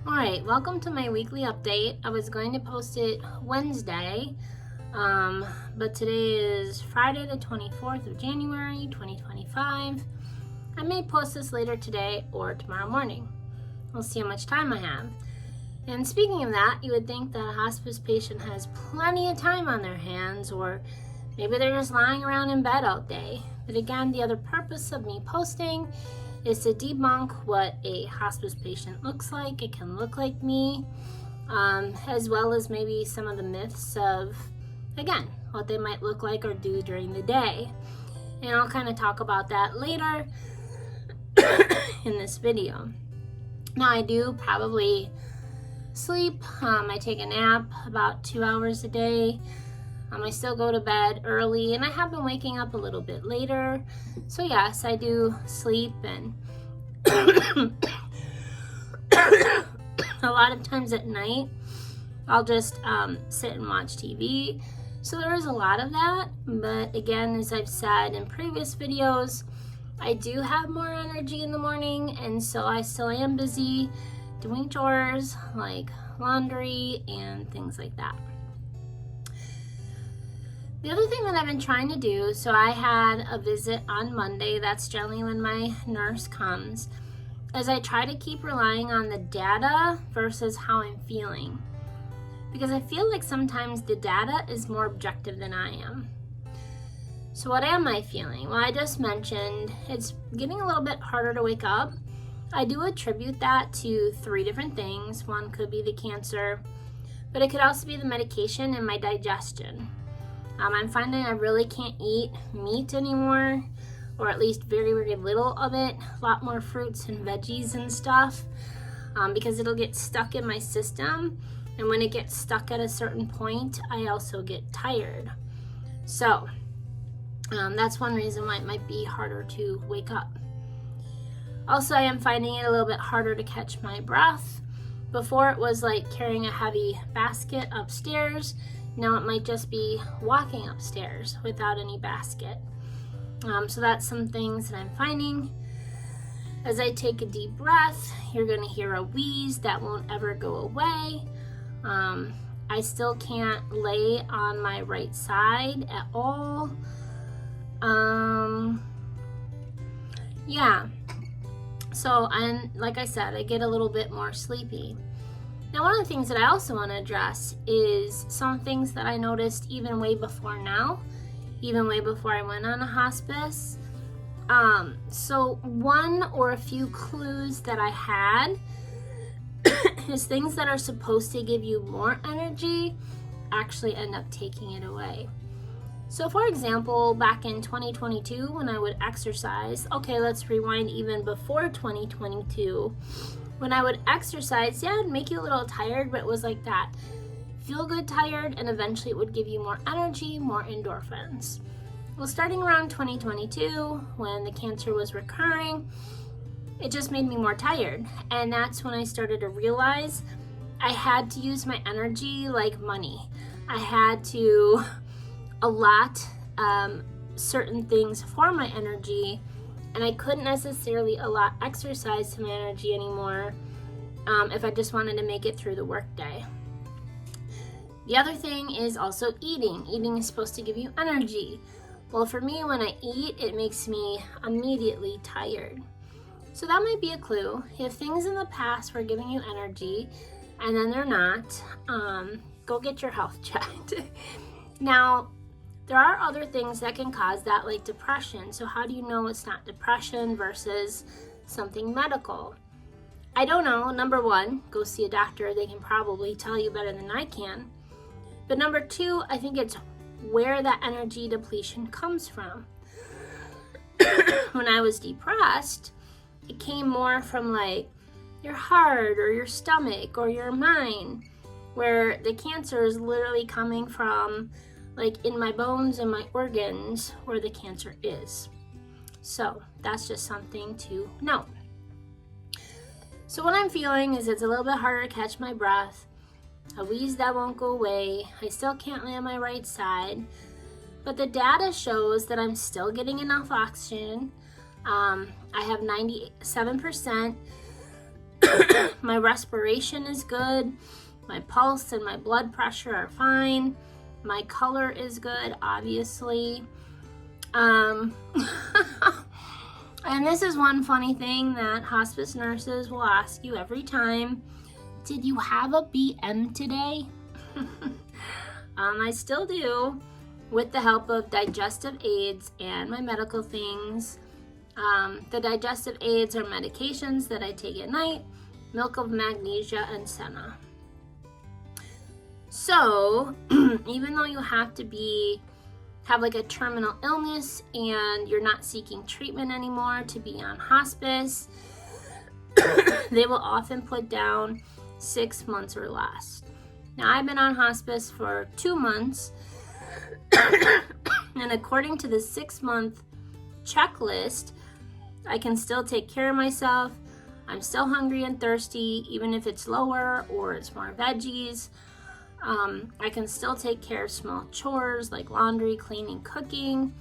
Alright, welcome to my weekly update. I was going to post it Wednesday, but today is Friday the 24th of January, 2025. I may post this later today or tomorrow morning. We'll see how much time I have. And speaking of that, you would think that a hospice patient has plenty of time on their hands, or maybe they're just lying around in bed all day. But again, the other purpose of me posting is to debunk what a hospice patient looks like. It can look like me, as well as maybe some of the myths of, again, what they might look like or do during the day. And I'll kind of talk about that later in this video. Now, I do probably sleep. I take a nap about 2 hours a day. I still go to bed early, and I have been waking up a little bit later. So yes, I do sleep, and a lot of times at night, I'll just sit and watch TV. So there is a lot of that, but again, as I've said in previous videos, I do have more energy in the morning, and so I still am busy doing chores like laundry and things like that. The other thing that I've been trying to do, so I had a visit on Monday, that's generally when my nurse comes, is I try to keep relying on the data versus how I'm feeling. Because I feel like sometimes the data is more objective than I am. So what am I feeling? Well, I just mentioned it's getting a little bit harder to wake up. I do attribute that to 3 different things. One could be the cancer, but it could also be the medication and my digestion. I'm finding I really can't eat meat anymore, or at least very, very little of it. A lot more fruits and veggies and stuff, because it'll get stuck in my system. And when it gets stuck at a certain point, I also get tired. So that's one reason why it might be harder to wake up. Also, I am finding it a little bit harder to catch my breath. Before it was like carrying a heavy basket upstairs. Now it might just be walking upstairs without any basket. So that's some things that I'm finding. As I take a deep breath, you're going to hear a wheeze that won't ever go away. I still can't lay on my right side at all. Yeah. So, and like I said, I get a little bit more sleepy. Now, one of the things that I also want to address is some things that I noticed even way before now, even way before I went on a hospice. So one or a few clues that I had is things that are supposed to give you more energy actually end up taking it away. So for example, back in 2022 when I would exercise, okay, let's rewind even before 2022. When I would exercise, yeah, it'd make you a little tired, but it was like that. Feel good tired, and eventually it would give you more energy, more endorphins. Well, starting around 2022, when the cancer was recurring, it just made me more tired. And that's when I started to realize I had to use my energy like money. I had to allot certain things for my energy, and I couldn't necessarily allot exercise to my energy anymore if I just wanted to make it through the workday. The other thing is also eating. Eating is supposed to give you energy. Well, for me, when I eat, it makes me immediately tired. So that might be a clue. If things in the past were giving you energy and then they're not, go get your health checked. Now, there are other things that can cause that, like depression. So how do you know it's not depression versus something medical? I don't know. Number 1, go see a doctor. They can probably tell you better than I can. But number 2, I think it's where that energy depletion comes from. When I was depressed, it came more from like your heart or your stomach or your mind, where the cancer is literally coming from like in my bones and my organs where the cancer is. So that's just something to know. So what I'm feeling is it's a little bit harder to catch my breath, a wheeze that won't go away. I still can't lay on my right side, but the data shows that I'm still getting enough oxygen. I have 97% My respiration is good. My pulse and my blood pressure are fine. My color is good, obviously. And this is one funny thing that hospice nurses will ask you every time. Did you have a BM today? I still do, with the help of digestive aids and my medical things. The digestive aids are medications that I take at night, milk of magnesia and senna. So, even though you have to have like a terminal illness and you're not seeking treatment anymore to be on hospice, they will often put down 6 months or less. Now, I've been on hospice for 2 months, and according to the 6-month checklist, I can still take care of myself. I'm still hungry and thirsty, even if it's lower or it's more veggies. I can still take care of small chores like laundry, cleaning, cooking.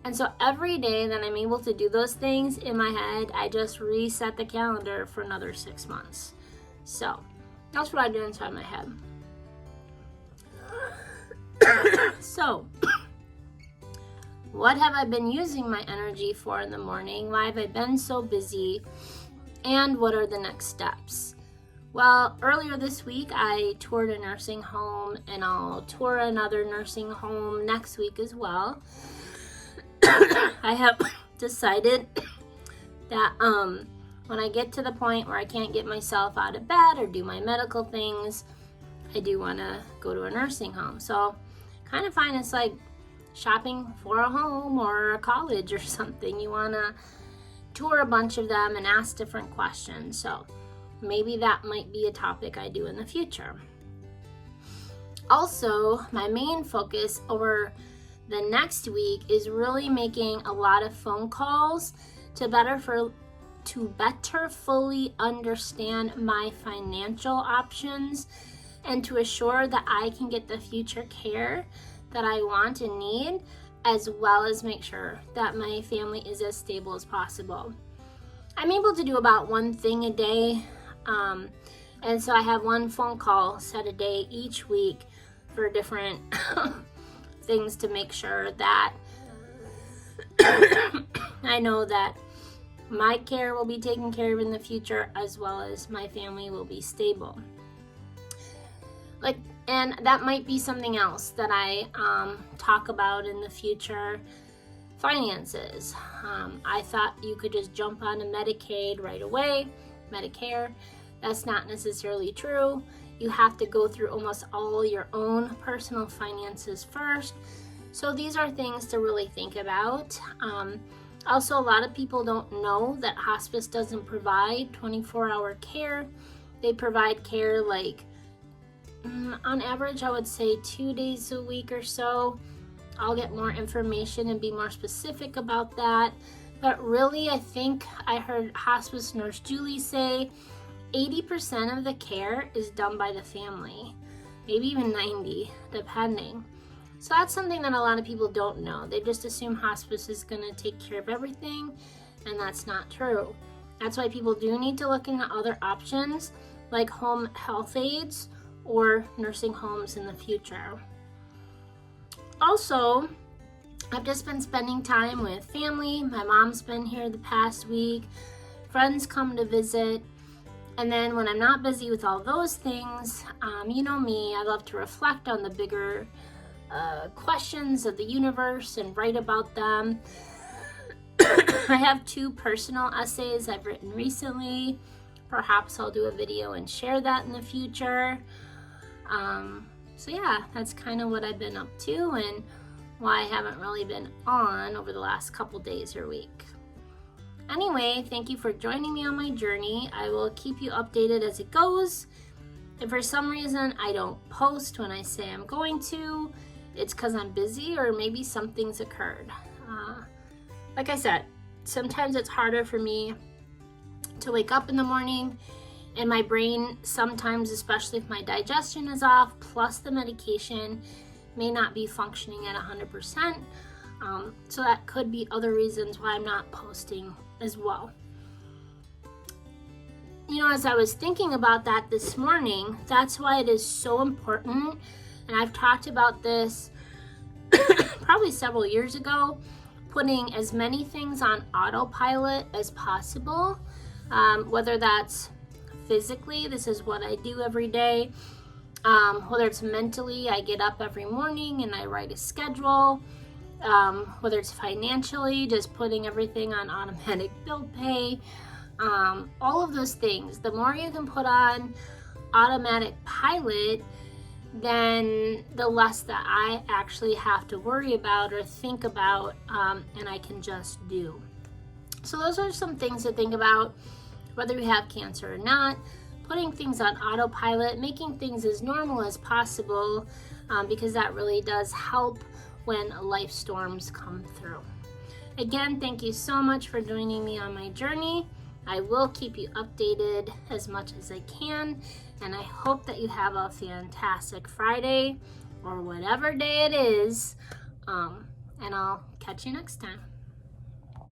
And so every day that I'm able to do those things in my head, I just reset the calendar for another 6 months. So that's what I do inside my head. So, what have I been using my energy for in the morning? Why have I been so busy? And what are the next steps? Well, earlier this week, I toured a nursing home, and I'll tour another nursing home next week as well. I have decided that when I get to the point where I can't get myself out of bed or do my medical things, I do want to go to a nursing home. So, kind of find it's like shopping for a home or a college or something. You want to tour a bunch of them and ask different questions. So, maybe that might be a topic I do in the future. Also, my main focus over the next week is really making a lot of phone calls to better fully understand my financial options and to assure that I can get the future care that I want and need, as well as make sure that my family is as stable as possible. I'm able to do about one thing a day, and so I have one phone call set a day each week for different things to make sure that I know that my care will be taken care of in the future, as well as my family will be stable. And that might be something else that I talk about in the future. Finances. I thought you could just jump onto Medicaid right away, Medicare. That's not necessarily true. You have to go through almost all your own personal finances first. So these are things to really think about. Also, a lot of people don't know that hospice doesn't provide 24-hour care. They provide care like, on average, I would say 2 days a week or so. I'll get more information and be more specific about that. But really, I think I heard hospice nurse Julie say 80% of the care is done by the family, maybe even 90, depending. So that's something that a lot of people don't know. They just assume hospice is going to take care of everything, and that's not true. That's why people do need to look into other options like home health aides or nursing homes in the future. Also, I've just been spending time with family. My mom's been here the past week. Friends come to visit. And then when I'm not busy with all those things, you know me, I love to reflect on the bigger questions of the universe and write about them. I have 2 personal essays I've written recently. Perhaps I'll do a video and share that in the future. So yeah, that's kind of what I've been up to and why I haven't really been on over the last couple days or week. Anyway, thank you for joining me on my journey. I will keep you updated as it goes. If for some reason I don't post when I say I'm going to, it's because I'm busy or maybe something's occurred. Like I said, sometimes it's harder for me to wake up in the morning, and my brain sometimes, especially if my digestion is off, plus the medication may not be functioning at 100%. So that could be other reasons why I'm not posting as well. as I was thinking about that this morning, that's why it is so important. And I've talked about this probably several years ago, putting as many things on autopilot as possible, whether that's physically, this is what I do every day, whether it's mentally, I get up every morning and I write a schedule, whether it's financially, just putting everything on automatic bill pay, all of those things. The more you can put on automatic pilot, then the less that I actually have to worry about or think about, and I can just do. So those are some things to think about, whether you have cancer or not, putting things on autopilot, making things as normal as possible, because that really does help when life storms come through. Again, thank you so much for joining me on my journey. I will keep you updated as much as I can, and I hope that you have a fantastic Friday or whatever day it is, and I'll catch you next time.